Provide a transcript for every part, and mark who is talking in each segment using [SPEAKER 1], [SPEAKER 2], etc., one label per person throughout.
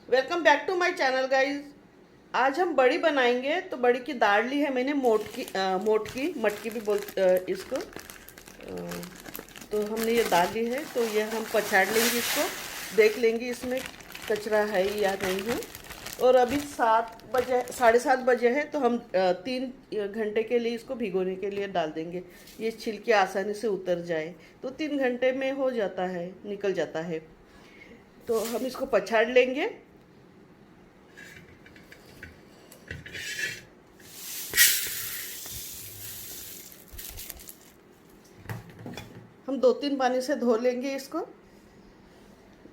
[SPEAKER 1] Welcome back to my channel guys. आज हम बड़ी बनाएंगे। तो बड़ी की दाल ली है मैंने, मोट की मटकी भी इसको। तो हमने ये दाल ली है, तो ये हम पछाड़ लेंगे इसको, देख लेंगे इसमें कचरा है या नहीं है। और अभी 7 बजे, 7:30 बजे है, तो हम 3 घंटे के लिए इसको भिगोने के लिए डाल देंगे। ये छिलके आसानी से उतर जाए, तो 3 घंटे में हो जाता है, निकल जाता है। तो हम इसको पछाड़ लेंगे। हम 2-3 पानी से धो लेंगे इसको।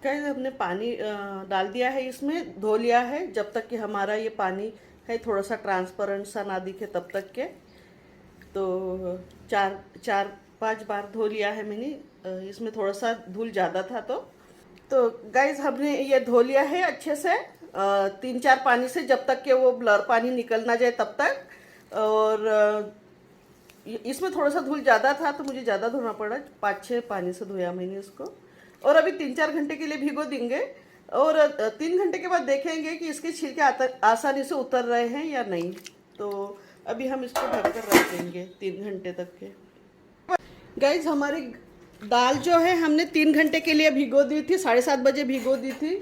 [SPEAKER 1] गाइस हमने पानी डाल दिया है, इसमें धो लिया है, जब तक कि हमारा ये पानी है थोड़ा सा ट्रांसपेरेंट सा ना दिखे तब तक के। तो 4-5 बार धो लिया है मैंने। इसमें थोड़ा सा धूल ज़्यादा था। तो गाइस हमने ये धो लिया है अच्छे से, 3-4 पानी से, जब तक कि वो ब्लर पानी निकल ना जाए तब तक। और इसमें थोड़ा सा धूल ज़्यादा था तो मुझे ज़्यादा धोना पड़ा, 5-6 पानी से धोया मैंने इसको। और अभी 3-4 घंटे के लिए भिगो देंगे। और 3 घंटे के बाद देखेंगे कि इसके छिलके आसानी से उतर रहे हैं या नहीं। तो अभी हम इसको ढककर रख देंगे 3 घंटे तक के। गाइज हमारी दाल जो है हमने 3 घंटे के लिए भिगो दी थी, 7:30 बजे भिगो दी थी।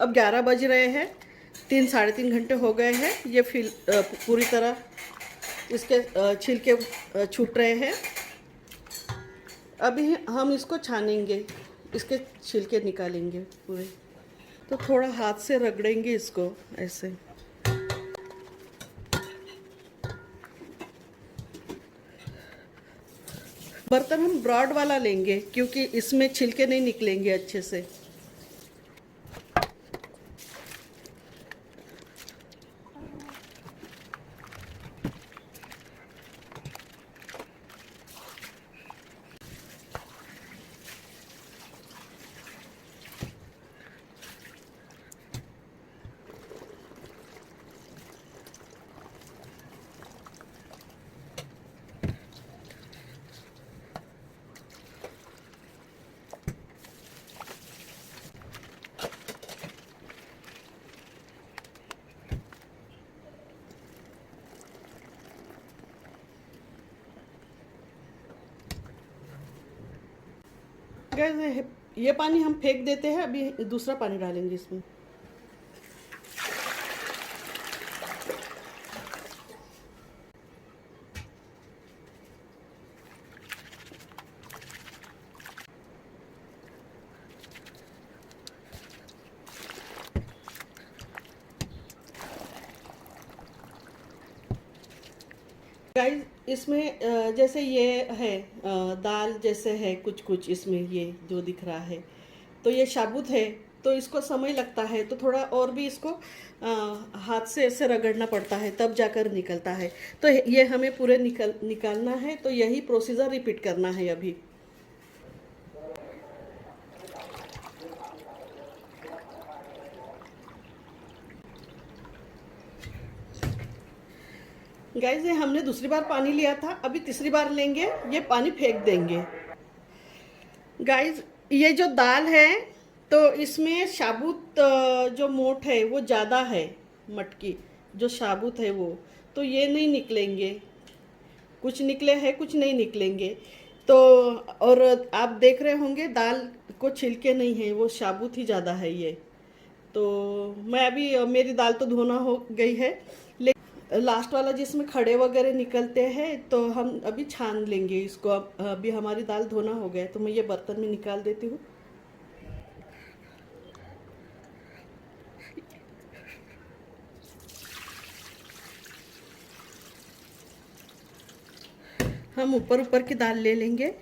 [SPEAKER 1] अब 11 बज रहे हैं, 3-3.5 घंटे हो गए हैं। ये पूरी तरह इसके छिलके छूट रहे हैं। अभी हम इसको छानेंगे, इसके छिलके निकालेंगे पूरे। तो थोड़ा हाथ से रगड़ेंगे इसको ऐसे। बर्तन हम ब्रॉड वाला लेंगे, क्योंकि इसमें छिलके नहीं निकलेंगे अच्छे से। गैस ये पानी हम फेंक देते हैं, अभी दूसरा पानी डालेंगे इसमें। गाइस इसमें जैसे ये है, दाल जैसे है कुछ कुछ इसमें, ये जो दिख रहा है तो ये साबुत है। तो इसको समय लगता है, तो थोड़ा और भी इसको हाथ से ऐसे रगड़ना पड़ता है, तब जाकर निकलता है। तो ये हमें पूरे निकालना है, तो यही प्रोसीजर रिपीट करना है अभी। गाइस ये हमने दूसरी बार पानी लिया था, अभी तीसरी बार लेंगे, ये पानी फेंक देंगे। गाइस ये जो दाल है, तो इसमें साबुत जो मोट है वो ज़्यादा है, मटकी जो साबुत है वो, तो ये नहीं निकलेंगे। कुछ निकले हैं, कुछ नहीं निकलेंगे। तो और आप देख रहे होंगे दाल को छिलके नहीं है, वो साबुत ही ज़्यादा है ये। तो मैं अभी मेरी दाल तो धोना हो गई है, लेकिन लास्ट वाला जिसमें खड़े वगैरह निकलते हैं, तो हम अभी छान लेंगे इसको। अभी हमारी दाल धोना हो गया है, तो मैं ये बर्तन में निकाल देती हूँ। हम ऊपर ऊपर की दाल ले लेंगे।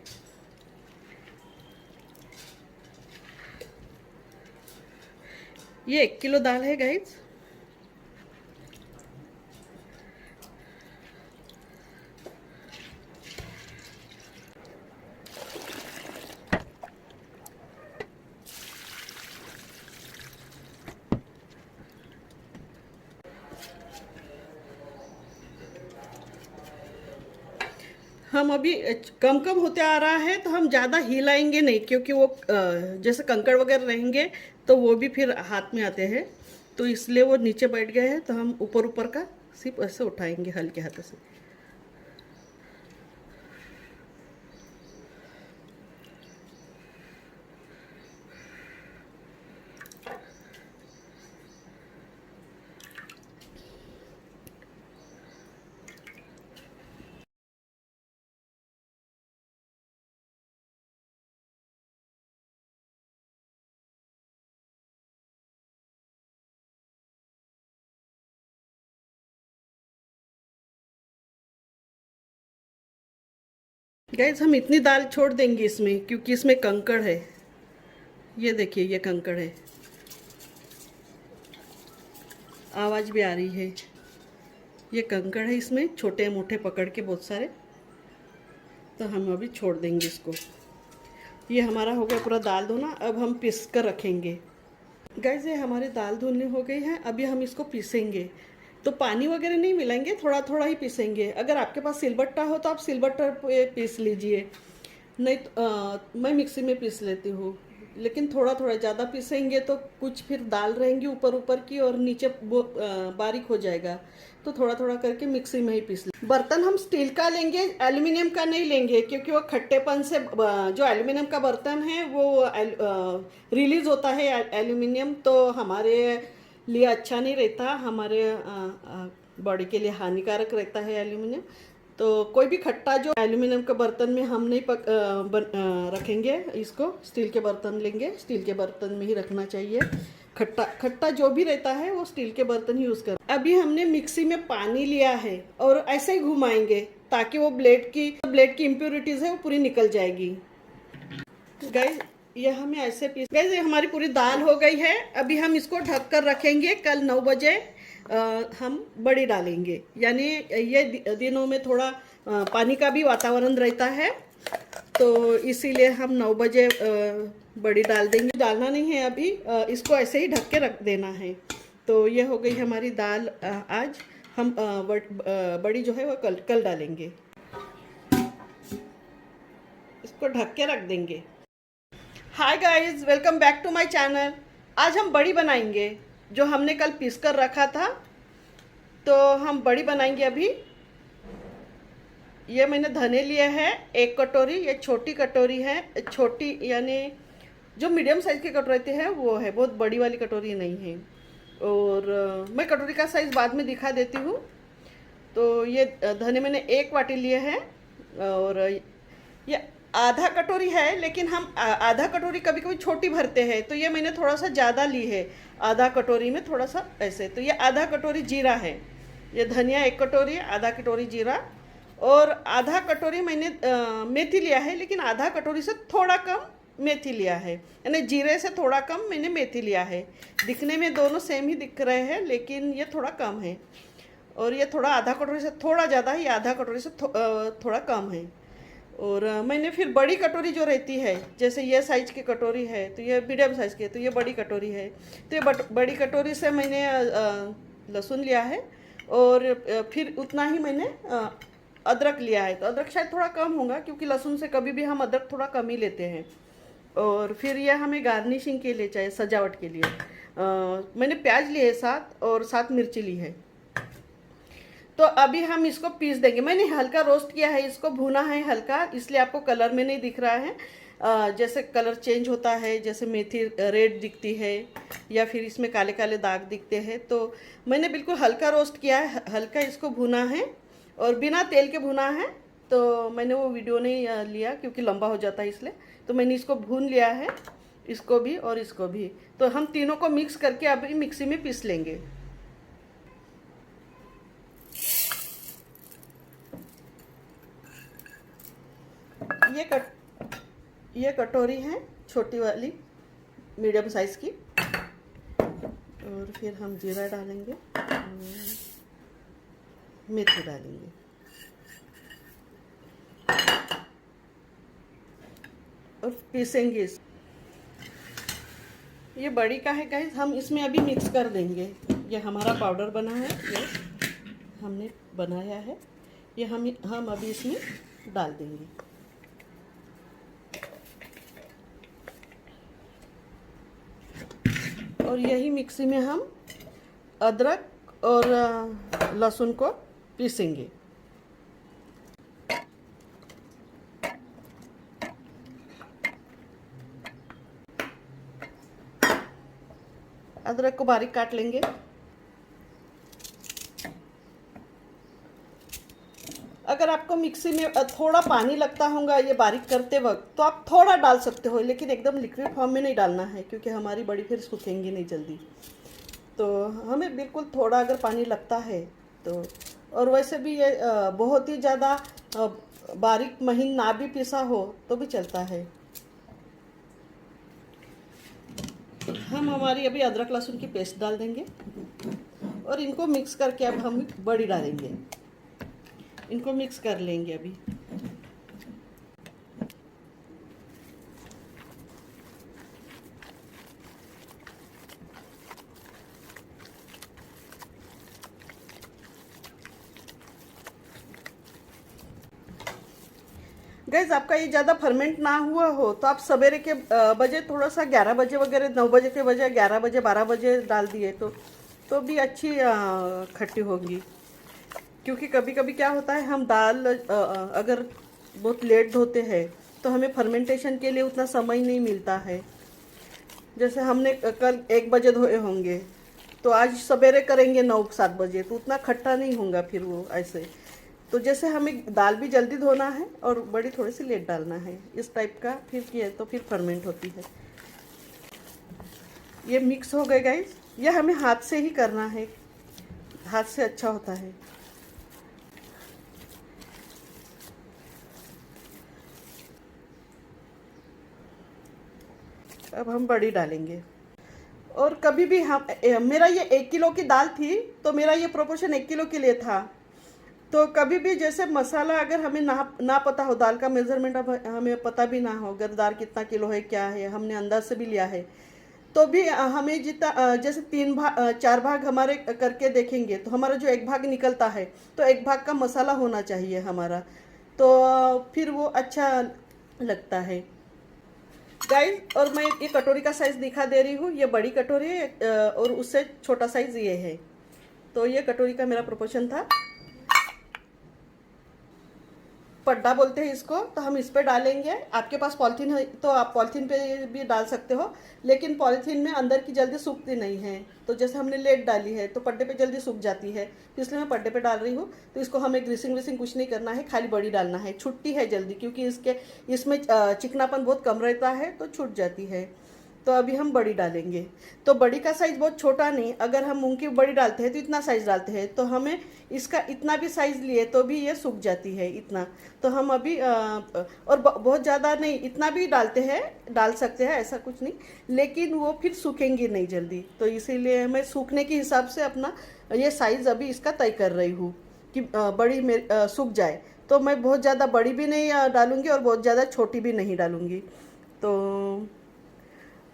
[SPEAKER 1] ये 1 किलो दाल है गाइस। हम अभी कम कम होते आ रहा है, तो हम ज़्यादा हिलाएंगे नहीं, क्योंकि वो जैसे कंकड़ वगैरह रहेंगे तो वो भी फिर हाथ में आते हैं। तो इसलिए वो नीचे बैठ गए हैं, तो हम ऊपर ऊपर का सिर्फ ऐसे उठाएंगे हल्के हाथों से। गाइस हम इतनी दाल छोड़ देंगे इसमें, क्योंकि इसमें कंकड़ है। ये देखिए, ये कंकड़ है, आवाज़ भी आ रही है। ये कंकड़ है, इसमें छोटे मोटे पकड़ के बहुत सारे। तो हम अभी छोड़ देंगे इसको। ये हमारा हो गया पूरा दाल धोना। अब हम पीस कर रखेंगे। गाइस ये हमारी दाल धुलनी हो गई है। अभी हम इसको पीसेंगे। तो पानी वगैरह नहीं मिलाएंगे, थोड़ा थोड़ा ही पीसेंगे। अगर आपके पास सिलबट्टा हो तो आप सिलबट्टा पे पीस लीजिए, नहीं तो मैं मिक्सी में पीस लेती हूँ। लेकिन थोड़ा थोड़ा, ज़्यादा पीसेंगे तो कुछ फिर दाल रहेंगी ऊपर ऊपर की और नीचे बारीक हो जाएगा। तो थोड़ा थोड़ा करके मिक्सी में ही पीस लें। बर्तन हम स्टील का लेंगे, एल्युमिनियम का नहीं लेंगे, क्योंकि वो खट्टेपन से जो एल्युमिनियम का बर्तन है वो रिलीज होता है एल्युमिनियम, तो हमारे लिए अच्छा नहीं रहता, हमारे बॉडी के लिए हानिकारक रहता है एल्युमिनियम। तो कोई भी खट्टा जो एल्युमिनियम के बर्तन में हम नहीं रखेंगे, इसको स्टील के बर्तन लेंगे। स्टील के बर्तन में ही रखना चाहिए। खट्टा खट्टा जो भी रहता है वो स्टील के बर्तन ही यूज़ कर। अभी हमने मिक्सी में पानी लिया है और ऐसे ही घुमाएंगे, ताकि वो ब्लेड की इम्प्योरिटीज है वो पूरी निकल जाएगी। गाइस ये हमें ऐसे पीस। गाइस ये हमारी पूरी दाल हो गई है। अभी हम इसको ढक कर रखेंगे। कल 9 बजे हम बड़ी डालेंगे। यानी ये दिनों में थोड़ा पानी का भी वातावरण रहता है, तो इसीलिए हम 9 बजे बड़ी डाल देंगे। डालना नहीं है अभी, इसको ऐसे ही ढक के रख देना है। तो ये हो गई हमारी दाल। आज हम बड़ी जो है वो कल डालेंगे। इसको ढक के रख देंगे। Hi guys, welcome back to my channel. आज हम बड़ी बनाएंगे, जो हमने कल पीस कर रखा था। तो हम बड़ी बनाएंगे अभी। ये मैंने धने लिए हैं 1 कटोरी। ये छोटी कटोरी है, छोटी यानी जो मीडियम साइज़ की कटोरी है वो है, बहुत बड़ी वाली कटोरी नहीं है। और मैं कटोरी का साइज़ बाद में दिखा देती हूँ। तो ये धने मैंने 1 वाटी लिए हैं। और ये आधा कटोरी है, लेकिन हम आधा कटोरी कभी कभी छोटी भरते हैं, तो ये मैंने थोड़ा सा ज़्यादा ली है, आधा कटोरी में थोड़ा सा ऐसे। तो ये आधा कटोरी जीरा है। ये धनिया 1 कटोरी, आधा कटोरी जीरा, और आधा कटोरी मैंने मेथी लिया है, लेकिन आधा कटोरी से थोड़ा कम मेथी लिया है। यानी जीरे से थोड़ा कम मैंने मेथी लिया है। दिखने में दोनों सेम ही दिख रहे हैं, लेकिन ये थोड़ा कम है। और ये थोड़ा आधा कटोरी से थोड़ा ज़्यादा है, ये आधा कटोरी से थोड़ा कम है। और मैंने फिर बड़ी कटोरी जो रहती है, जैसे ये साइज की कटोरी है, तो ये मीडियम साइज़ की है, तो ये बड़ी कटोरी है। तो ये बड़ी कटोरी से मैंने लहसुन लिया है। और फिर उतना ही मैंने अदरक लिया है। तो अदरक शायद थोड़ा कम होगा, क्योंकि लहसुन से कभी भी हम अदरक थोड़ा कम ही लेते हैं। और फिर यह हमें गार्निशिंग के लिए चाहिए, सजावट के लिए। मैंने प्याज लिए 7 और 7 मिर्ची ली है। तो अभी हम इसको पीस देंगे। मैंने हल्का रोस्ट किया है, इसको भुना है हल्का, इसलिए आपको कलर में नहीं दिख रहा है। जैसे कलर चेंज होता है, जैसे मेथी रेड दिखती है या फिर इसमें काले काले दाग दिखते हैं, तो मैंने बिल्कुल हल्का रोस्ट किया है, हल्का इसको भुना है और बिना तेल के भुना है। तो मैंने वो वीडियो नहीं लिया, क्योंकि लंबा हो जाता है इसलिए। तो मैंने इसको भून लिया है, इसको भी और इसको भी। तो हम तीनों को मिक्स करके अभी मिक्सी में पीस लेंगे। ये कटोरी है छोटी वाली, मीडियम साइज़ की। और फिर हम जीरा डालेंगे, मेथी डालेंगे, और पीसेंगे। ये बड़ी का है गाइस, हम इसमें अभी मिक्स कर देंगे। ये हमारा पाउडर बना है, ये हमने बनाया है, ये हम अभी इसमें डाल देंगे। और यही मिक्सी में हम अदरक और लहसुन को पीसेंगे। अदरक को बारीक काट लेंगे। अगर आपको मिक्सी में थोड़ा पानी लगता होगा ये बारीक करते वक्त, तो आप थोड़ा डाल सकते हो, लेकिन एकदम लिक्विड फॉर्म में नहीं डालना है, क्योंकि हमारी बड़ी फिर सूखेंगी नहीं जल्दी। तो हमें बिल्कुल थोड़ा अगर पानी लगता है तो, और वैसे भी ये बहुत ही ज़्यादा बारीक महीन ना भी पिसा हो तो भी चलता है। हम हमारी अभी अदरक लहसुन की पेस्ट डाल देंगे और इनको मिक्स करके अब हम बड़ी डालेंगे। इनको मिक्स कर लेंगे अभी। गैस आपका ये ज़्यादा फर्मेंट ना हुआ हो तो आप सवेरे के बजे थोड़ा सा 11 बजे वगैरह, 9 बजे के बजाय 11 बजे 12 बजे डाल दिए तो भी अच्छी खट्टी होगी। क्योंकि कभी कभी क्या होता है, हम दाल अगर बहुत लेट धोते हैं तो हमें फर्मेंटेशन के लिए उतना समय नहीं मिलता है। जैसे हमने कल 1 बजे धोए होंगे तो आज सवेरे करेंगे 9-7 बजे, तो उतना खट्टा नहीं होगा फिर वो ऐसे। तो जैसे हमें दाल भी जल्दी धोना है और बड़ी थोड़ी सी लेट डालना है, इस टाइप का फिर किए तो फिर फर्मेंट होती है। ये मिक्स हो गए गाइस। ये हमें हाथ से ही करना है, हाथ से अच्छा होता है। अब हम बड़ी डालेंगे। और कभी भी हम मेरा ये 1 किलो की दाल थी तो मेरा ये प्रोपोर्शन 1 किलो के लिए था। तो कभी भी जैसे मसाला अगर हमें ना पता हो, दाल का मेज़रमेंट अब हमें पता भी ना हो, अगर दाल कितना किलो है क्या है, हमने अंदाज से भी लिया है, तो भी हमें जितना जैसे 4 भाग हमारे करके देखेंगे तो हमारा जो 1 भाग निकलता है तो 1 भाग का मसाला होना चाहिए हमारा, तो फिर वो अच्छा लगता है गाइस। और मैं ये कटोरी का साइज़ दिखा दे रही हूँ, ये बड़ी कटोरी है और उससे छोटा साइज़ ये है। तो ये कटोरी का मेरा प्रोपोर्शन था। पड्डा बोलते हैं इसको, तो हम इस पे डालेंगे। आपके पास पॉलीथीन है तो आप पॉलीथीन पे भी डाल सकते हो, लेकिन पॉलीथीन में अंदर की जल्दी सूखती नहीं है। तो जैसे हमने लेट डाली है तो पड्डे पे जल्दी सूख जाती है, तो इसलिए मैं पड्डे पे डाल रही हूँ। तो इसको हमें ग्रीसिंग व्रीसिंग कुछ नहीं करना है, खाली बड़ी डालना है। छुट्टी है जल्दी, क्योंकि इसमें चिकनापन बहुत कम रहता है तो छूट जाती है। तो अभी हम बड़ी डालेंगे। तो बड़ी का साइज़ बहुत छोटा नहीं, अगर हम मूंग की बड़ी डालते हैं तो इतना साइज़ डालते हैं, तो हमें इसका इतना भी साइज़ लिए तो भी ये सूख जाती है इतना। तो हम अभी और बहुत ज़्यादा नहीं, इतना भी डाल सकते हैं, ऐसा कुछ नहीं, लेकिन वो फिर सूखेंगी नहीं जल्दी। तो इसीलिए मैं सूखने के हिसाब से अपना ये साइज़ अभी इसका तय कर रही हूँ कि बड़ी सूख जाए। तो मैं बहुत ज़्यादा बड़ी भी नहीं डालूँगी और बहुत ज़्यादा छोटी भी नहीं डालूँगी। तो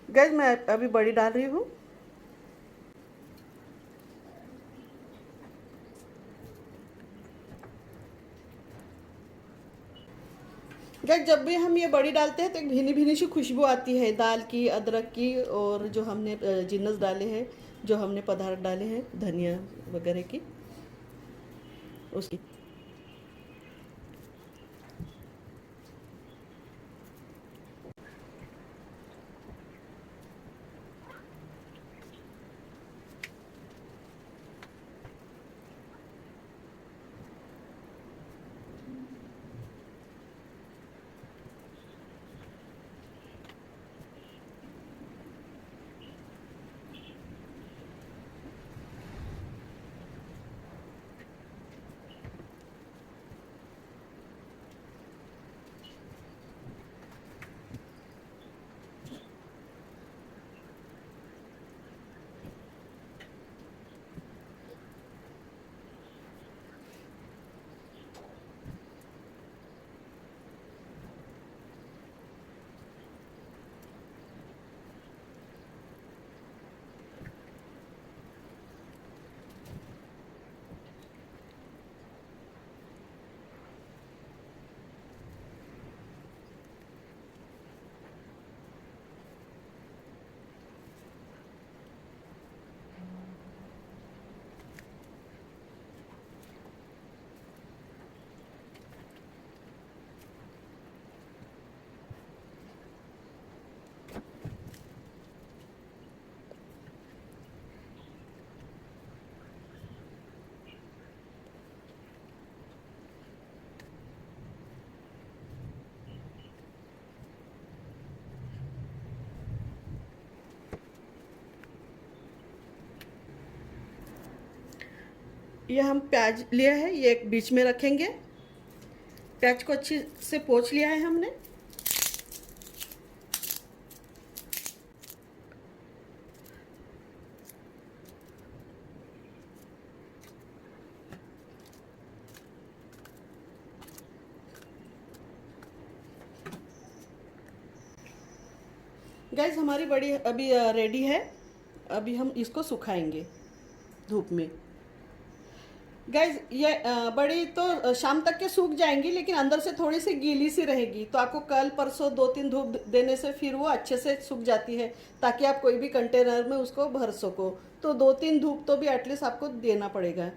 [SPEAKER 1] गैस मैं अभी बड़ी डाल रही हूँ। गैस जब भी हम ये बड़ी डालते हैं तो एक भीनी भीनी सी खुशबू आती है दाल की, अदरक की, और जो हमने जिन्नस डाले हैं, जो हमने पदार्थ डाले हैं धनिया वगैरह की, उसकी। ये हम प्याज लिया है, ये एक बीच में रखेंगे। प्याज को अच्छी से पोंछ लिया है हमने। गाइस हमारी बड़ी अभी रेडी है। अभी हम इसको सुखाएंगे धूप में। गाइज ये बड़ी तो शाम तक के सूख जाएंगी, लेकिन अंदर से थोड़ी सी गीली सी रहेगी, तो आपको कल परसों 2-3 धूप देने से फिर वो अच्छे से सूख जाती है, ताकि आप कोई भी कंटेनर में उसको भर सको। तो 2-3 धूप तो भी एटलीस्ट आपको देना पड़ेगा।